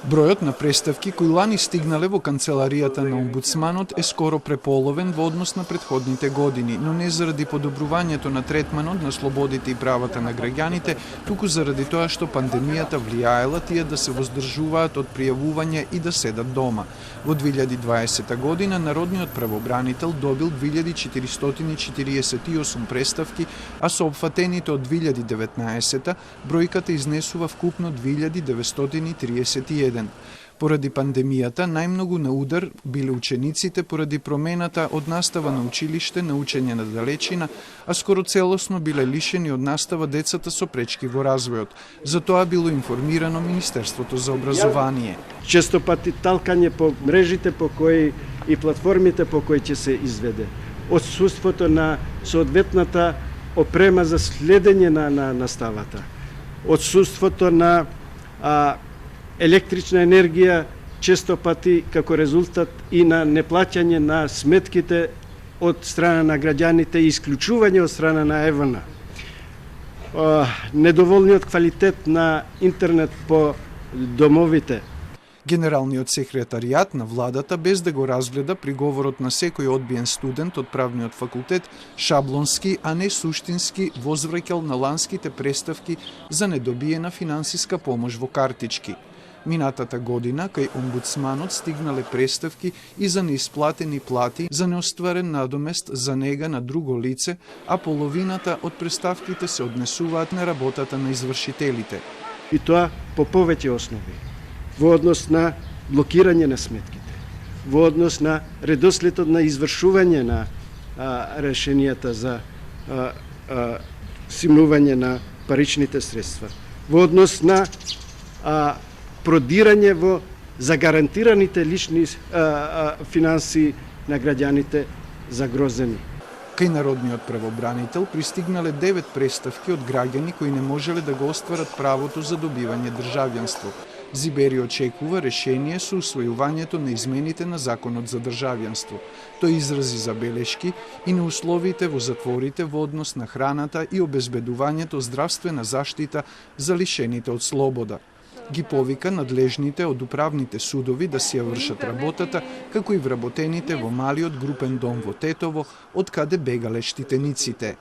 Бројот на преставки кои лани стигнале во канцеларијата на омбудсманот е скоро преполовен во однос на претходните години, но не заради подобрувањето на третманот на слободите и правата на граѓаните, туку заради тоа што пандемијата влијаела тие да се воздржуваат од пријавување и да седат дома. Во 2020 година Народниот правобранител добил 2448 преставки, а со опфатените од 2019 бројката изнесува вкупно 2931. Поради пандемијата, најмногу на удар биле учениците поради промената од настава на училиште на учење на далечина, а скоро целосно биле лишени од настава децата со пречки во развојот. За тоа било информирано Министерството за образование. Често пати талкање по мрежите по кои и платформите по кои ќе се изведе. Отсуството на соодветната опрема за следење на наставата. Отсуството на електрична енергија, често пати како резултат и на неплаќање на сметките од страна на граѓаните и исклучување од страна на ЕВН. Недоволниот квалитет на интернет по домовите. Генералниот секретаријат на владата, без да го разгледа приговорот на секој одбиен студент од правниот факултет, шаблонски, а не суштински возвраќал на ланските преставки за недобиена финансиска помош во картички. Минатата година, кај омбудсманот стигнале преставки и за неисплатени плати за неостварен надомест за нега на друго лице, а половината од преставките се однесуваат на работата на извршителите. И тоа по повеќе основи. Во однос на блокирање на сметките, во однос на редоследот на извршување на решенијата за симнување на паричните средства, во однос на продирање во загарантираните лични финанси на граѓаните загрозени. Кај Народниот правобранител пристигнале 9 преставки од граѓани кои не можеле да го остварат правото за добивање државјанство. Зибери очекува решение со усвојувањето на измените на Законот за државјанство. Тој изрази забелешки и на условите во затворите во однос на храната и обезбедувањето здравствена заштита за лишените од слобода. Ги повика надлежните од управните судови да си ја вршат работата, како и вработените во малиот групен дом во Тетово, од каде бегале штитениците.